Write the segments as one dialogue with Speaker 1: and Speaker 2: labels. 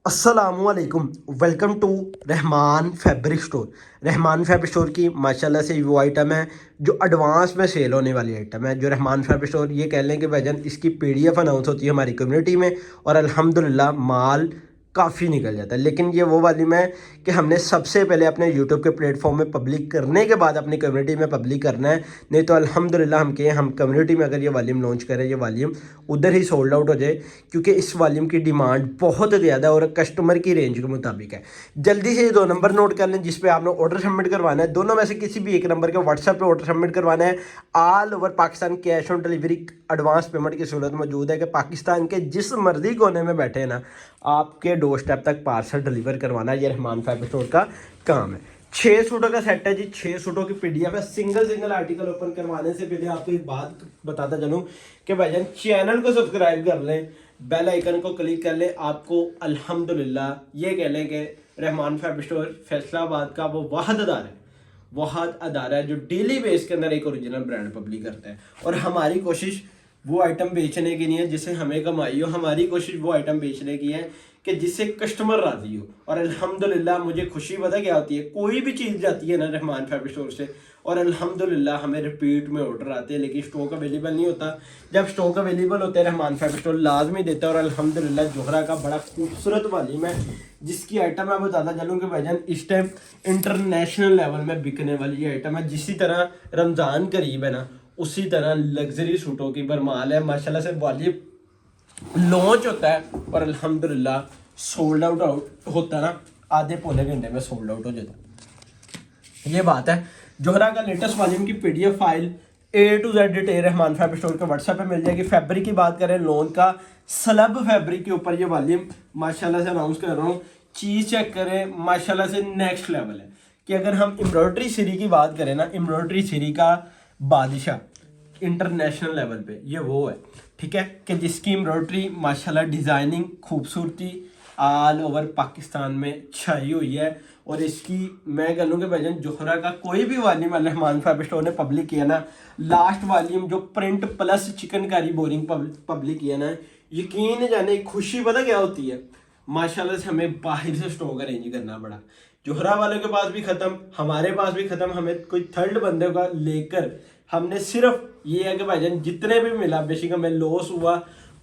Speaker 1: अस्सलामुअलैकुम। Welcome to Rahman fabric store. Rahman fabric store की माशाल्लाह से वो आइटम है जो एडवांस में सेल होने वाली आइटम है। जो रहमान फैब्रिक स्टोर ये कह लें कि भाईजान इसकी पीडीएफ अनाउंस होती है हमारी कम्युनिटी में और अल्हम्दुलिल्लाह माल काफ़ी निकल जाता है। लेकिन ये वो वाली में कि हमने सबसे पहले अपने यूट्यूब के प्लेटफॉर्म में पब्लिक करने के बाद अपनी कम्युनिटी में पब्लिक करना है। नहीं तो अल्हम्दुलिल्लाह हम कम्युनिटी में अगर ये वॉल्यूम लॉन्च करें, ये वॉल्यूम उधर ही सोल्ड आउट हो जाए, क्योंकि इस वॉल्यूम की डिमांड बहुत ज़्यादा और कस्टमर की रेंज के मुताबिक है। जल्दी से ये दो नंबर नोट कर लें जिस पे आपने ऑर्डर सबमिट करवाना है। दोनों में से किसी भी एक नंबर के व्हाट्सएप पे ऑर्डर सबमिट करवाना है। All over Pakistan cash on delivery advance payment की सहूलत मौजूद है कि पाकिस्तान के जिस मर्जी कोने में बैठे ना आपके डोर स्टेप तक पार्सल डिलीवर करवाना ये रहमान फैब्रिक स्टोर का काम है। 6 सूटों का सेट है जी, 6 सूटों की पीडीएफ है। सिंगल आर्टिकल ओपन करवाने से पहले आपको एक बात बताता चलूँ कि भाईजान चैनल को सब्सक्राइब कर लें, बेल आइकन को क्लिक कर लें। आपको अल्हम्दुलिल्लाह ये कह लें कि रहमान फैब्रिक स्टोर फैसलाबाद का वो वाहद अदारा है जो डेली बेस के अंदर एक ओरिजिनल ब्रांड पब्लिक करता है। और हमारी कोशिश वो आइटम बेचने की नहीं है जिससे हमें कमाई हो, हमारी कोशिश वो आइटम बेचने की है कि जिससे कस्टमर राजी हो। और अल्हम्दुलिल्लाह मुझे खुशी पता क्या होती है, कोई भी चीज़ जाती है ना रहमान फैब्रिक स्टोर से और अल्हम्दुलिल्लाह हमें रिपीट में ऑर्डर आते हैं, लेकिन स्टॉक अवेलेबल नहीं होता। जब स्टॉक अवेलेबल होता है रहमान फैब्रिक स्टोर लाजमी देता है। और अल्हम्दुलिल्लाह जोहरा का बड़ा खूबसूरत वालीम है जिसकी आइटम मैं बताता चलूँ कि भाईजान इस टाइम इंटरनेशनल लेवल में बिकने वाली ये आइटम है। जिसी तरह रमज़ान करीब है ना, उसी तरह लग्जरी सूटों की बरमाल है। माशाल्लाह से वॉल्यूम लॉन्च होता है और अल्हम्दुलिल्लाह सोल्ड आउट होता है ना, आधे पौने घंटे में सोल्ड आउट हो जाता है। ये बात है। जोहरा का लेटेस्ट वॉल्यूम की PDF file A to Z detail Rahman fabric store के व्हाट्सएप पे मिल जाएगी। फैब्रिक की बात करें लोन का स्लब फैब्रिक के ऊपर ये वॉल्यूम माशाल्लाह से अनाउंस कर रहा हूँ। चीज़ चेक करें, माशाल्लाह से नेक्स्ट लेवल है। कि अगर हम एम्ब्रॉयडरी सीरी की बात करें ना, एम्ब्रॉयडरी सीरी का बादशाह इंटरनेशनल लेवल पे ये वो है, ठीक है, कि जिसकी एम्ब्रॉयडरी माशाल्लाह डिज़ाइनिंग खूबसूरती ऑल ओवर पाकिस्तान में छाई हुई है। और इसकी मैं कह लूँ कि भाईजान जोहरा का कोई भी वॉल्यूम रहमान फैब्रिक स्टोर ने पब्लिक किया ना, लास्ट वॉल्यूम जो print plus chikankari boring public किया ना, यकीन जाने खुशी पता क्या होती है, माशाल्लाह से हमें बाहर से स्टॉक अरेंज करना पड़ा। जोहरा वालों के पास भी ख़त्म, हमारे पास भी ख़त्म, हमें कोई थर्ड बंदे का लेकर हमने सिर्फ ये है कि भाईजान जितने भी मिला बेशक हमें लॉस हुआ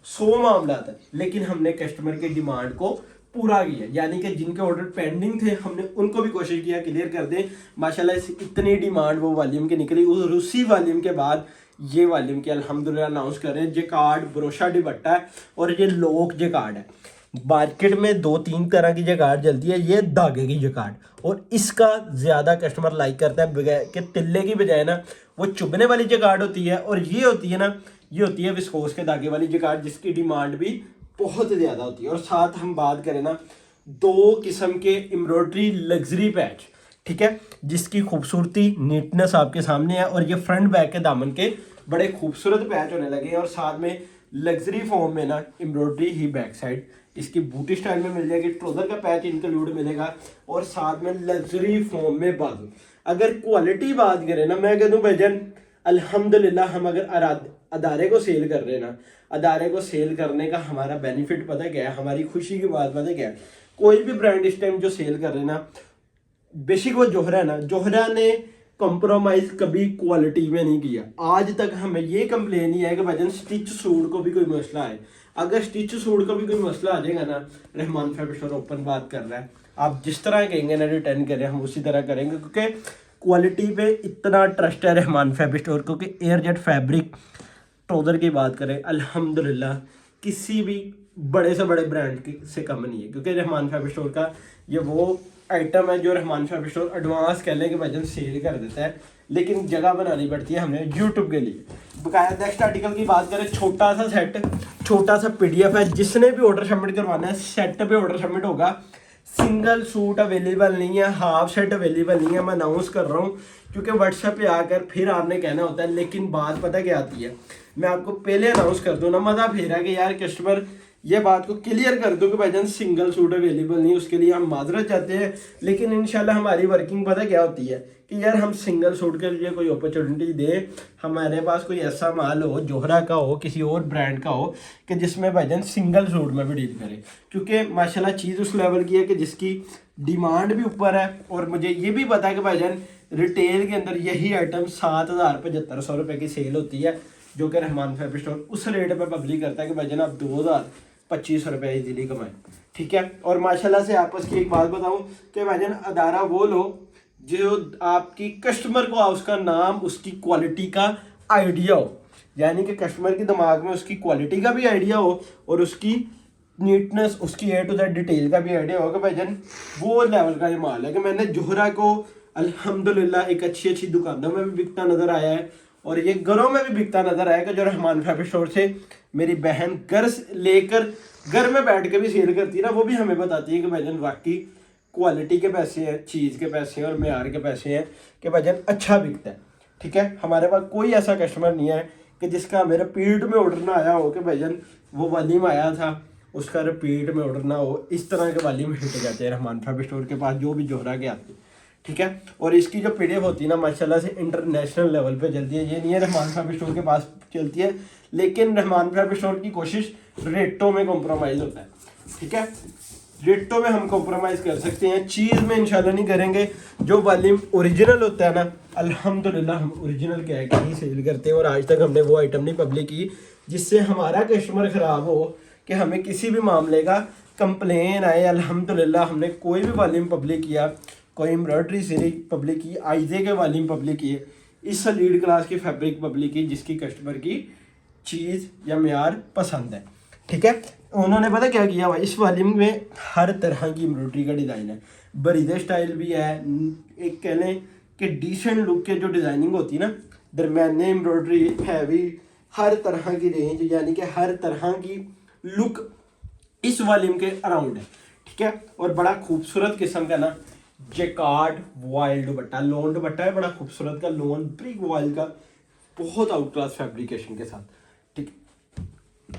Speaker 1: 100 मामला था, लेकिन हमने कस्टमर की डिमांड को पूरा किया। यानी कि जिनके ऑर्डर पेंडिंग थे हमने उनको भी कोशिश किया क्लियर कर दें। माशाल्लाह से इतनी डिमांड वो वॉल्यूम की निकली। उसी वॉल्यूम के बाद ये वॉल्यूम की अल्हम्दुलिल्लाह अनाउंस कर रहे हैं। जे कार्ड ब्रोशा दुपट्टा है और ये लोक जे कार्ड है। मार्केट में 2-3 तरह की जगाड़ चलती है, ये धागे की जगाड़, और इसका ज़्यादा कस्टमर लाइक करता है बगैर कि तिल्ले की बजाय ना वो चुभने वाली जगाड़ होती है। और ये होती है ना, ये होती है विस्कोस के धागे वाली जगाड़ जिसकी डिमांड भी बहुत ज़्यादा होती है। और साथ हम बात करें ना, 2 किस्म के एम्ब्रॉयडरी लग्जरी पैच, ठीक है, जिसकी खूबसूरती नीटनेस आपके सामने है। और ये फ्रंट बैक के दामन के बड़े खूबसूरत पैच होने लगे हैं। और साथ में लग्जरी फॉर्म में ना एम्ब्रॉयडरी ही बैक साइड इसकी बूटी स्टाइल में मिल जाएगी। ट्राउजर का पैच इंक्लूड मिलेगा और साथ में लग्जरी फॉर्म में बाजू। अगर क्वालिटी बात करें ना, मैं कह दूं भाईजान अल्हम्दुलिल्लाह हम अगर अदारे को सेल कर रहे हैं ना, अदारे को सेल करने का हमारा बेनिफिट पता क्या है, हमारी खुशी की बात पता क्या है। कोई भी ब्रांड इस टाइम जो सेल कर रहे हैं ना, बेसिक वो जोहरा है ना, जोहरा ने कॉम्प्रोमाइज कभी क्वालिटी में नहीं किया। आज तक हमें ये कंप्लेन ही है कि भाईजान स्टिच सूट को भी कोई मसला है। अगर स्टिच सूट को भी कोई मसला आ जाएगा ना, रहमान फैब्रिक स्टोर ओपन बात कर रहा है, आप जिस तरह कहेंगे ना रिटर्न करें, हम उसी तरह करेंगे। क्योंकि क्वालिटी पे इतना ट्रस्ट है रहमान फैब्रिक स्टोर को कि एयरजेट फैब्रिक ट्राउजर की बात करें अल्हम्दुलिल्लाह किसी भी बड़े से बड़े ब्रांड की से कम नहीं है। क्योंकि रहमान फैब्रिक स्टोर का ये वो आइटम है जो रहमान फैब्रिक स्टोर एडवांस कह लें कि भाईजान सेल कर देता है, लेकिन जगह बनानी पड़ती है हमें यूट्यूब के लिए। बकाया नेक्स्ट आर्टिकल की बात करें, छोटा सा सेट, छोटा सा पीडीएफ है। जिसने भी ऑर्डर सबमिट करवाना है सेट पे ऑर्डर सबमिट होगा। सिंगल सूट अवेलेबल नहीं है, हाफ सेट अवेलेबल नहीं है। मैं अनाउंस कर रहा हूँ क्योंकि व्हाट्सएप पे आकर फिर आपने कहना होता है। लेकिन बात पता क्या आती है, मैं आपको पहले अनाउंस कर दूँ ना, मज़ा फिर है कि यार कस्टमर ये बात को क्लियर कर दूं कि भाईजान सिंगल सूट अवेलेबल नहीं, उसके लिए हम माजरत चाहते हैं। लेकिन इंशाल्लाह हमारी वर्किंग पता क्या होती है कि यार हम सिंगल सूट के लिए कोई अपॉर्चुनिटी दे, हमारे पास कोई ऐसा माल हो, जोहरा का हो, किसी और ब्रांड का हो, कि जिसमें भाईजान सिंगल सूट में भी डील करे। क्योंकि माशाल्लाह चीज़ उस लेवल की है कि जिसकी डिमांड भी ऊपर है। और मुझे ये भी पता है कि भाईजान रिटेल के अंदर यही आइटम 7,000-7,500 रुपये की सेल होती है, जो कि रहमान फैब्रिक स्टोर उस रेट पे पब्लिक करता है कि भाईजान आप 2,025 रुपये इजीली कमाएं। ठीक है। और माशाल्लाह से आपस की एक बात बताऊं कि भाईजान अदारा वो लो जो आपकी कस्टमर को उसका नाम, उसकी क्वालिटी का आइडिया हो, यानी कि कस्टमर के दिमाग में उसकी क्वालिटी का भी आइडिया हो और उसकी नीटनेस, उसकी A to Z डिटेल का भी आइडिया होगा। भाईजान वो लेवल का ये माल है कि मैंने जोहरा को अल्हम्दुलिल्लाह एक अच्छी अच्छी दुकानों में भी बिकता नज़र आया है और ये घरों में भी बिकता नज़र आया कि जो रहमान फैब्रिक स्टोर से मेरी बहन घर लेकर घर में बैठ के भी सेल करती है ना, वो भी हमें बताती है कि भाईजान वाकई क्वालिटी के पैसे हैं, चीज़ के पैसे हैं और मेयार के पैसे हैं कि भाईजान अच्छा बिकता है। ठीक है। हमारे पास कोई ऐसा कस्टमर नहीं है कि जिसका हमें रिपीट में ऑर्डर ना आया हो कि भाईजान वो वलीम आया था उसका रिपीट में ऑर्डर ना हो। इस तरह के वलीम हिट जाते हैं रहमान फैब्रिक स्टोर के पास जो भी जोहरा के आते हैं। ठीक है। और इसकी जो PDF होती है ना माशाल्लाह से इंटरनेशनल लेवल पे चलती है। ये नहीं है रहमान फैब्रिक स्टोर के पास चलती है, लेकिन रहमान फैब्रिक स्टोर की कोशिश रेटों में कॉम्प्रोमाइज़ होता है। ठीक है। रेटों में हम कॉम्प्रोमाइज़ कर सकते हैं, चीज़ में इंशाल्लाह नहीं करेंगे। जो वॉल्यूम ओरिजिनल होता है ना, अल्हम्दुलिल्लाह हम ओरिजिनल कह के ही सेल करते हैं और आज तक हमने वो आइटम नहीं पब्लिक की जिससे हमारा कस्टमर ख़राब हो कि हमें किसी भी मामले का कंप्लेन आए। अल्हम्दुलिल्लाह हमने कोई भी वॉल्यूम पब्लिक किया, कोई एम्ब्रॉयडरी सीरीज पब्लिक की, आइजे के वॉल्यूम पब्लिक किए, इस लीड क्लास की फैब्रिक पब्लिक की जिसकी कस्टमर की चीज़ या मेयार पसंद है। ठीक है। उन्होंने पता क्या किया हुआ, इस वॉल्यूम में हर तरह की एम्ब्रॉयडरी का डिज़ाइन है, बरीदे स्टाइल भी है, एक कह लें कि डिसेंट लुक के जो डिज़ाइनिंग होती है ना, दरमियाने एम्ब्रॉयडरी, हैवी, हर तरह की रेंज यानी कि हर तरह की लुक इस वॉल्यूम के अराउंड है। ठीक है। और बड़ा खूबसूरत किस्म का ना jacquard voile dupatta, lawn dupatta है, बड़ा खूबसूरत का लोन ब्रिक वॉइल का, बहुत आउट क्लास फैब्रिकेशन के साथ। ठीक।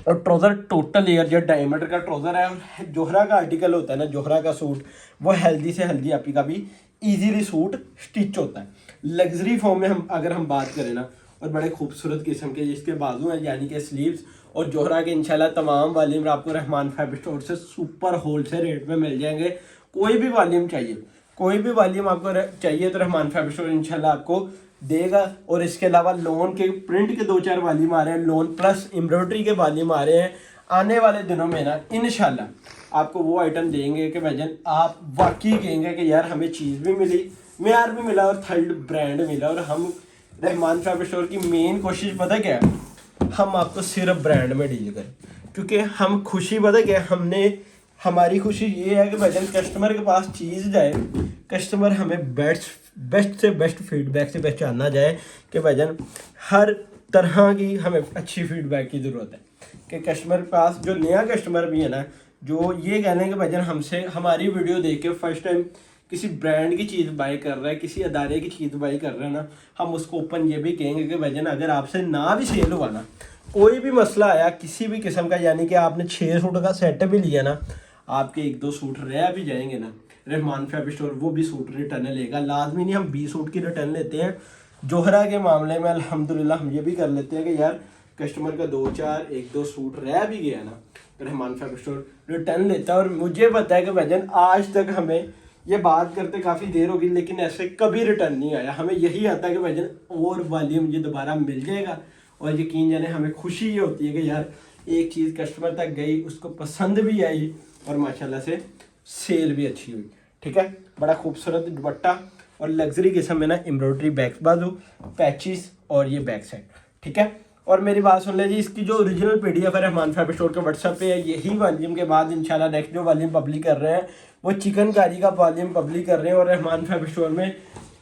Speaker 1: और ट्राउज़र टोटल लेयर जो डायमीटर का ट्राउज़र है और जोहरा का आर्टिकल होता है ना, जोहरा का सूट वो हेल्दी से हेल्दी आपी का भी इजीली सूट स्टिच होता है। लग्जरी फॉर्म में हम अगर हम बात करें ना, और बड़े खूबसूरत किस्म के जिसके बाजू हैं यानी कि स्लीव्स, और जोहरा के इंशाल्लाह तमाम वॉल्यूम आपको रहमान फैब्रिक स्टोर से सुपर होलसेल रेट में मिल जाएंगे। कोई भी वॉल्यूम चाहिए, कोई भी वॉल्यूम आपको चाहिए तो रहमान फैब्रिक स्टोर इंशाल्लाह आपको देगा। और इसके अलावा लोन के प्रिंट के 2-4 वॉल्यूम आ रहे हैं, लोन प्लस एम्ब्रॉयडरी के वॉल्यूम आ रहे हैं। आने वाले दिनों में ना इंशाल्लाह आपको वो आइटम देंगे कि भाईजान आप वाकई कहेंगे कि यार हमें चीज़ भी मिली, मेयार भी मिला और थर्ड ब्रांड मिला। और हम रहमान फैब्रिक स्टोर की मेन कोशिश पता क्या है, हम आपको सिर्फ ब्रांड में डील करें, क्योंकि हम खुशी पता क्या, हमारी खुशी ये है कि भाईजान कस्टमर के पास चीज़ जाए, कस्टमर हमें बेस्ट से बेस्ट फीडबैक से पहचाना जाए कि भाईजान हर तरह की हमें अच्छी फीडबैक की ज़रूरत है। कि कस्टमर के पास जो नया कस्टमर भी है ना, जो ये कह लें कि भाईजान हमसे हमारी वीडियो देख के फर्स्ट टाइम किसी ब्रांड की चीज़ बाई कर रहा है, किसी अदारे की चीज़ बाई कर रहा है ना, हम उसको ओपन ये भी कहेंगे कि भाईजान अगर आपसे ना भी सेल हुआ ना, कोई भी मसला आया किसी भी किस्म का, यानी कि आपने 6 सूट का सेट भी लिया ना, आपके 1-2 सूट रह भी जाएंगे ना, रहमान फैब्रिक स्टोर वो भी सूट रिटर्न लेगा। लाजमी नहीं हम 20 सूट की रिटर्न लेते हैं, जोहरा के मामले में अल्हम्दुलिल्लाह हम ये भी कर लेते हैं कि यार कस्टमर का 2-4 1-2 सूट रह भी गया ना, रहमान फैब्रिक स्टोर रिटर्न लेता है। और मुझे पता है कि भाईजान आज तक हमें ये बात करते काफ़ी देर होगी लेकिन ऐसे कभी रिटर्न नहीं आया। हमें यही आता है कि भाईजान और वॉल्यूम ये दोबारा मिल जाएगा। और यकीन जाने हमें खुशी ये होती है कि यार एक चीज़ कस्टमर तक गई, उसको पसंद भी आई और माशाल्लाह से सेल भी अच्छी हुई। ठीक है। बड़ा खूबसूरत दुपट्टा और लग्जरी किस्म में ना एम्ब्रॉयडरी बैक बाजू, पैचिस और ये बैक साइड। ठीक है। और मेरी बात सुन ले जी, इसकी जो ओरिजिनल PDF है रहमान फैब्रिक स्टोर के व्हाट्सएप पे है। यही वॉल्यूम के बाद इंशाल्लाह नेक्स्ट जो वॉल्यूम पब्लिक कर रहे हैं वो चिकनकारी का वॉल्यूम पब्लिक कर रहे हैं। और रहमान फैब्रिक स्टोर में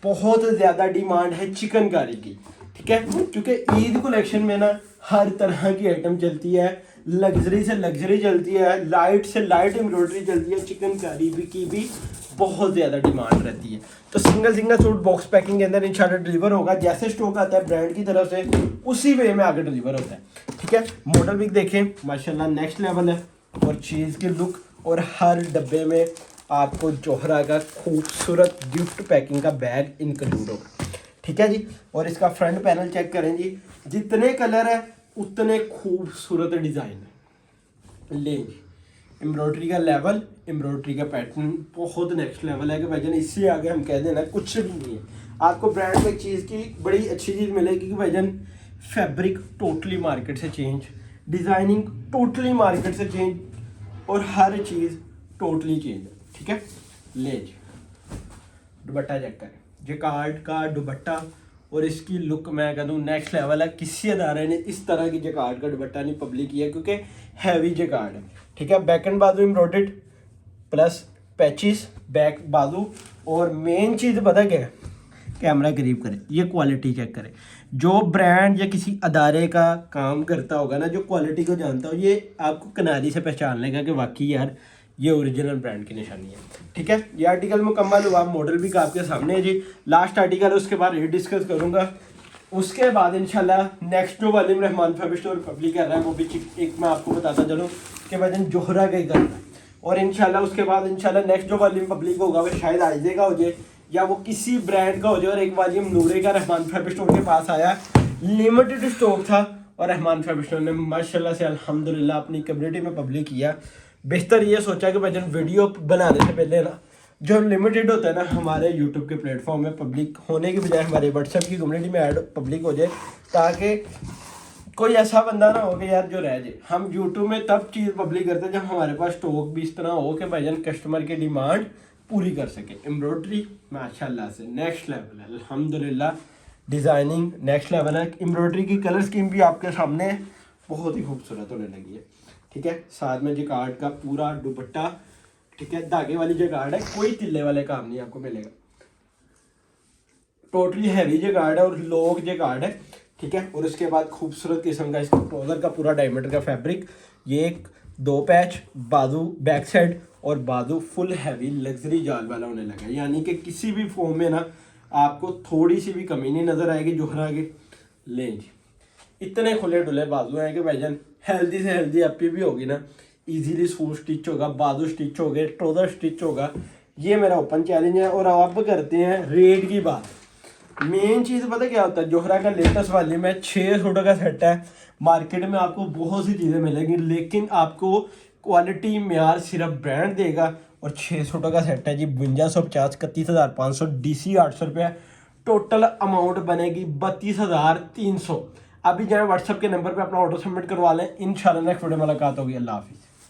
Speaker 1: बहुत ज़्यादा डिमांड है चिकनकारी की। ठीक है। क्योंकि ईद कलेक्शन में ना हर तरह की आइटम चलती है, लग्जरी से लग्जरी चलती है, लाइट से लाइट एम्ब्रॉयडरी चलती है, चिकनकारी की भी बहुत ज़्यादा डिमांड रहती है। तो सिंगल सूट बॉक्स पैकिंग के अंदर इंशाल्लाह डिलीवर होगा, जैसे स्टॉक आता है ब्रांड की तरफ से उसी वे में आगे डिलीवर होता है। ठीक है। मॉडल भी देखें माशाल्लाह नेक्स्ट लेवल है, और चीज़ की लुक, और हर डब्बे में आपको जोहरा का खूबसूरत गिफ्ट पैकिंग का बैग इंक्लूड होगा। ठीक है जी। और इसका फ्रंट पैनल चेक करें जी, जितने कलर है उतने खूबसूरत डिज़ाइन है। ले जी, एम्ब्रॉयडरी का लेवल, एम्ब्रॉयडरी का पैटर्न बहुत नेक्स्ट लेवल है कि भाईजान इससे आगे हम कह देना कुछ भी नहीं है। आपको ब्रांड में चीज़ की बड़ी अच्छी चीज़ मिलेगी कि भाईजान फैब्रिक टोटली मार्केट से चेंज, डिज़ाइनिंग टोटली मार्केट से चेंज, और हर चीज़ टोटली चेंज है। ठीक है। ले जी, दुपट्टा चेक करें, जैकार्ड का दुपट्टा, और इसकी लुक मैं कह दूँ नेक्स्ट लेवल है। किसी अदारे ने इस तरह की जैकार्ड का दुपट्टा नहीं पब्लिक किया क्योंकि हैवी जैकार्ड है। ठीक है। बैक एंड बाजू एम्ब्रॉयडर्ड प्लस पैचिस बैक बाजू, और मेन चीज़ पता क्या है, कैमरा करीब करें, ये क्वालिटी चेक करें। जो ब्रांड या किसी अदारे का काम करता होगा ना, जो क्वालिटी को जानता हो, ये आपको किनारी से पहचान लेगा कि वाकई यार ये ओरिजिनल ब्रांड की निशानी है। ठीक है। ये आर्टिकल मुकम्मल हुआ, मॉडल भी आपके सामने है जी। लास्ट आर्टिकल है, उसके बाद ये डिस्कस करूँगा। उसके बाद इंशाल्लाह नेक्स्ट जो वालिम रहमान फैब्रिक स्टोर पब्लिक कर रहा है वो भी एक मैं आपको बताता चलूँ कि वजन जोहरा का ही करना है। और इंशाल्लाह उसके बाद इंशाल्लाह नेक्स्ट जो वालिम पब्लिक होगा वो शायद आइजे का हो जाए या वो किसी ब्रांड का हो जाए। और एक वालिम नूरे का रहमान फैब्रिक स्टोर के पास आया, लिमिटेड स्टॉक था, और रहमान फैब्रिक स्टोर ने माशाल्लाह से अल्हम्दुलिल्लाह अपनी कम्युनिटी में पब्लिक किया। बेहतर ये सोचा कि वजन वीडियो बनाने से पहले ना जो लिमिटेड होता है ना हमारे यूट्यूब के प्लेटफॉर्म में पब्लिक होने के बजाय हमारे व्हाट्सएप की कम्युनिटी में ऐड पब्लिक हो जाए, ताकि कोई ऐसा बंदा ना हो कि यार जो रह जाए। हम यूट्यूब में तब चीज़ पब्लिक करते हैं जब हमारे पास स्टॉक भी इस तरह हो कि भाईजान कस्टमर की डिमांड पूरी कर सके। एम्ब्रॉयडरी माशाल्लाह से नेक्स्ट लेवल है, अल्हम्दुलिल्लाह डिज़ाइनिंग नेक्स्ट लेवल है। एम्ब्रॉयडरी की कलर स्कीम भी आपके सामने बहुत ही खूबसूरत होने लगी है। ठीक है। साथ में जैकार्ड का पूरा दुपट्टा, ठीक है, धागे वाली जैकार्ड है, कोई तिल्ले वाले काम नहीं आपको मिलेगा। टोटली हैवी जैकार्ड है और लोग जैकार्ड है। ठीक है। और उसके बाद खूबसूरत किस्म का इसका ट्राउजर का पूरा डायमीटर का फैब्रिक, ये एक 2 पैच, बाजू बैक साइड, और बाजू फुल हैवी लग्जरी जाल वाला होने लगा। यानी कि किसी भी फॉर्म में ना आपको थोड़ी सी भी कमी नहीं नज़र आएगी जोहरा के। ले जी, इतने खुले डुले बाजू हैं कि भाईजान हेल्दी से हेल्दी आपकी भी होगी ना, इजीली सूट स्टिच होगा, बाजू स्टिच हो गए, ट्राउजर स्टिच होगा। ये मेरा ओपन चैलेंज है। और अब करते हैं रेट की बात। मेन चीज़ पता क्या होता है, जोहरा का लेटेस्ट वाली में 6 सूटों का सेट है। मार्केट में आपको बहुत सी चीज़ें मिलेंगी, लेकिन आपको क्वालिटी म्यार सिर्फ ब्रांड देगा। और 6 सूटों का सेट है जी, 5250, 31,500, DC 800 रुपये, टोटल अमाउंट बनेगी 32,300। अभी जाएँ व्हाट्सएप के नंबर पे अपना ऑर्डर सबमिट करवा लें। इंशाल्लाह नेक्स्ट वीडियो में मुलाकात होगी। अल्लाह हाफिज़।